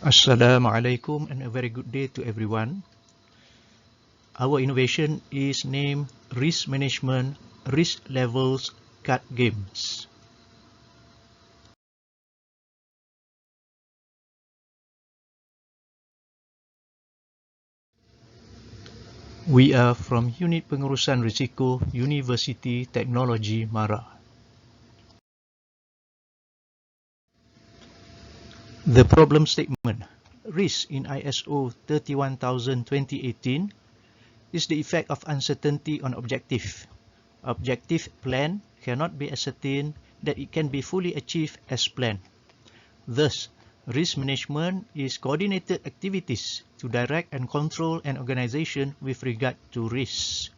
Assalamualaikum and a very good day to everyone. Our innovation is named Risk Management Risk Levels Card Games. We are from Unit Pengurusan Risiko University Technology Mara. The problem statement. Risk in ISO 31000:2018 is the effect of uncertainty on objective. Objective plan cannot be ascertained that it can be fully achieved as planned. Thus, risk management is coordinated activities to direct and control an organization with regard to risks.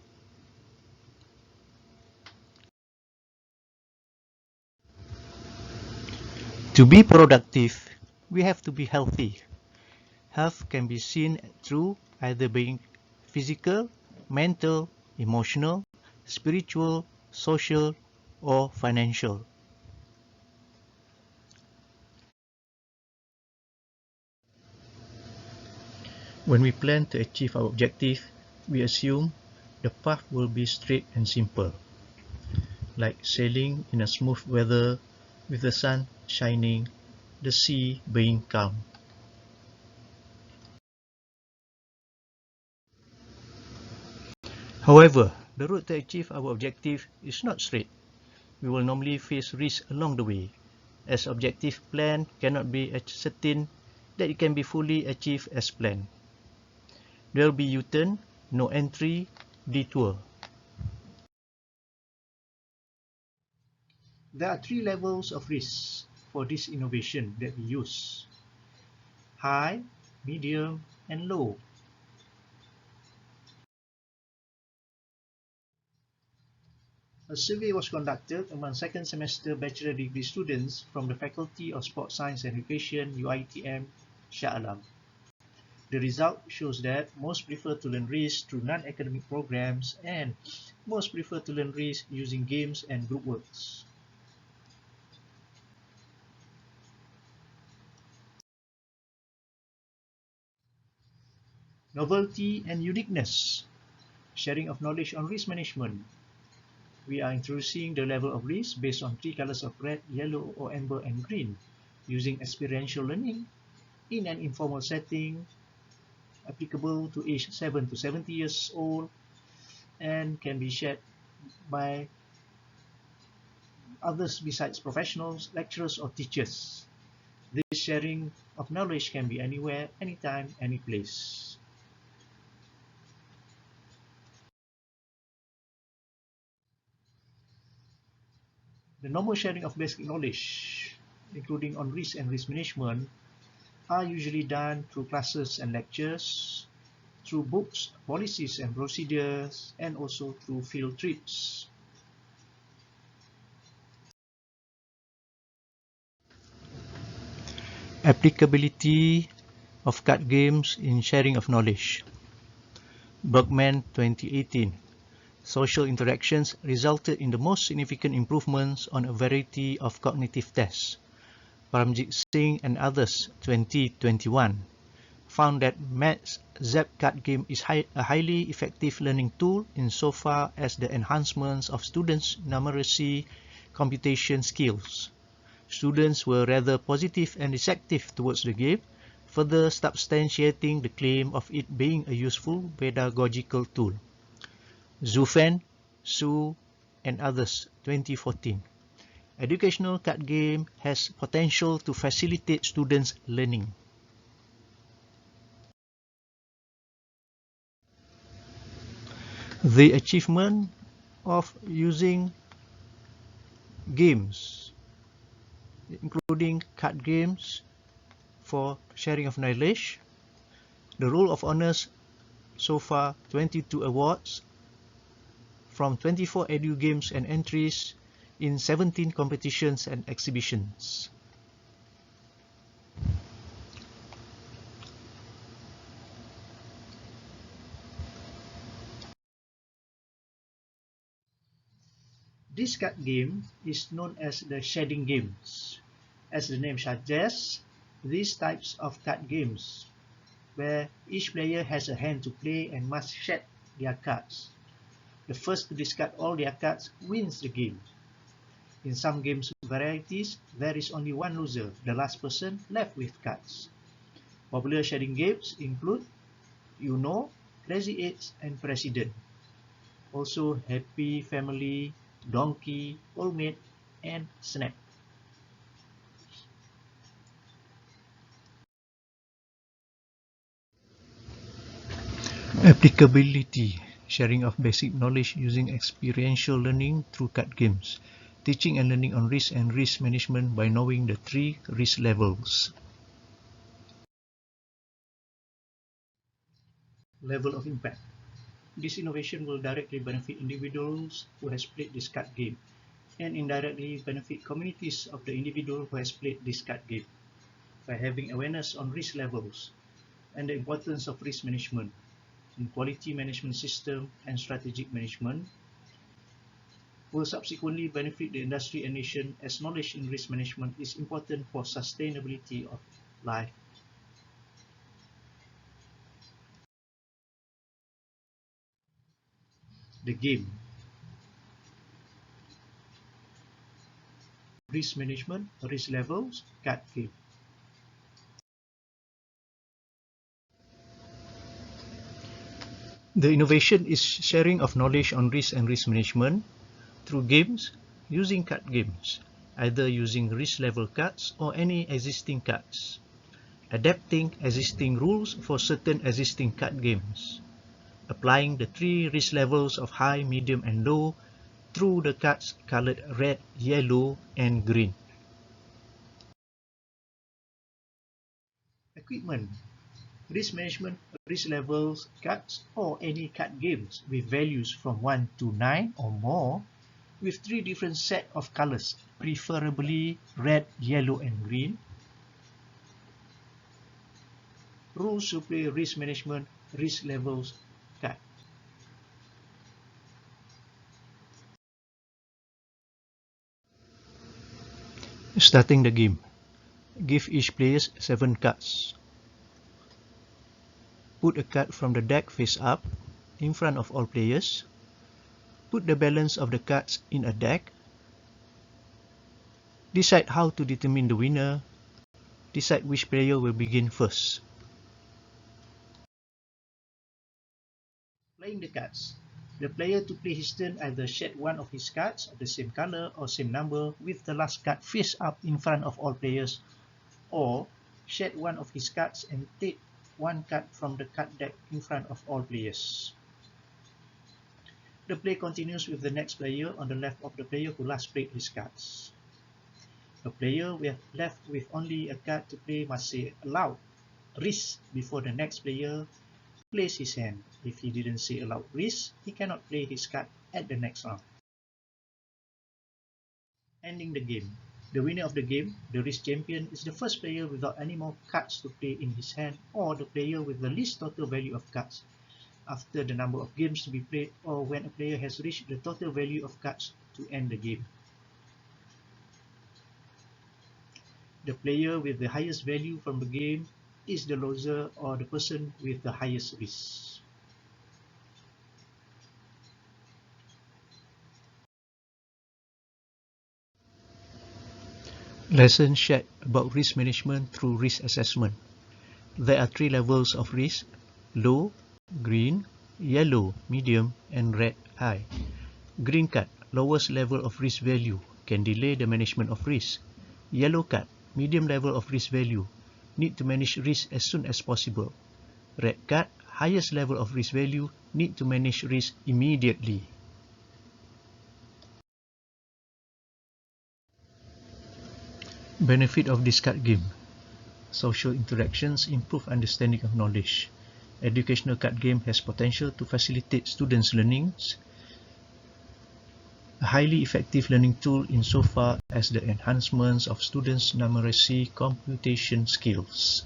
To be productive, we have to be healthy. Health can be seen through either being physical, mental, emotional, spiritual, social, or financial. When we plan to achieve our objective, we assume the path will be straight and simple, like sailing in a smooth weather with the sun shining, the sea being calm. However, the road to achieve our objective is not straight. We will normally face risks along the way, as objective plan cannot be ascertained that it can be fully achieved as planned. There will be U-turn, no entry, detour. There are three levels of risk for this innovation that we use: high, medium, and low. A survey was conducted among second semester bachelor degree students from the Faculty of Sports Science and Education, UiTM, Shah Alam. The result shows that most prefer to learn risk through non-academic programs and most prefer to learn risk using games and group works. Novelty and uniqueness. Sharing of knowledge on risk management. We are introducing the level of risk based on three colors of red, yellow, or amber, and green, using experiential learning in an informal setting, applicable to age 7 to 70 years old, and can be shared by others besides professionals, lecturers, or teachers. This sharing of knowledge can be anywhere, anytime, any place. The normal sharing of basic knowledge, including on risk and risk management, are usually done through classes and lectures, through books, policies and procedures, and also through field trips. Applicability of card games in sharing of knowledge. Bergman 2018. Social interactions resulted in the most significant improvements on a variety of cognitive tests. Paramjit Singh and others 2021 found that Maths Zap card game is a highly effective learning tool insofar as the enhancements of students' numeracy computation skills. Students were rather positive and receptive towards the game, further substantiating the claim of it being a useful pedagogical tool. Zufan, Su, and others 2014. Educational card game has potential to facilitate students' learning. The achievement of using games, including card games for sharing of knowledge. The Roll of Honors so far 22 awards from 24 edu games and entries in 17 competitions and exhibitions. This card game is known as the shading games. As the name suggests, these types of card games, where each player has a hand to play and must shed their cards. The first to discard all their cards wins the game. In some games varieties, there is only one loser, the last person left with cards. Popular shedding games include Uno, Crazy 8, and President. Also Happy Family, Donkey, Old Maid, and Snap. Applicability: sharing of basic knowledge using experiential learning through card games. Teaching and learning on risk and risk management by knowing the 3 risk levels. Level of impact. This innovation will directly benefit individuals who has played this card game and indirectly benefit communities of the individual who has played this card game by having awareness on risk levels and the importance of risk management in quality management system and strategic management, will subsequently benefit the industry and nation as knowledge in risk management is important for sustainability of life. The game. Risk management, risk levels, card game. The innovation is sharing of knowledge on risk and risk management through games using card games, either using risk level cards or any existing cards. Adapting existing rules for certain existing card games. Applying the 3 risk levels of high, medium, and low through the cards colored red, yellow, and green. Equipment. Risk management, risk levels, cards, or any card games with values from 1 to 9 or more with 3 different set of colors, preferably red, yellow, and green. Rules to play risk management, risk levels, card. Starting the game. Give each player 7 cards. Put a card from the deck face up in front of all players. Put the balance of the cards in a deck. Decide how to determine the winner. Decide which player will begin first. Playing the cards. The player to play his turn either shed one of his cards of the same color or same number with the last card face up in front of all players, or shed one of his cards and take one card from the card deck in front of all players. The play continues with the next player on the left of the player who last played his cards. A player left with only a card to play must say aloud risk before the next player plays his hand. If he didn't say aloud risk, he cannot play his card at the next round. Ending the game. The winner of the game, the risk champion, is the first player without any more cards to play in his hand, or the player with the least total value of cards after the number of games to be played, or when a player has reached the total value of cards to end the game. The player with the highest value from the game is the loser or the person with the highest risk. Lesson shared about risk management through risk assessment. There are 3 levels of risk: low, green, yellow, medium, and red, high. Green card, lowest level of risk value, can delay the management of risk. Yellow card, medium level of risk value, need to manage risk as soon as possible. Red card, highest level of risk value, need to manage risk immediately. Benefit of this card game. Social interactions improve understanding of knowledge. Educational card game has potential to facilitate students' learnings. A highly effective learning tool insofar as the enhancements of students' numeracy computation skills.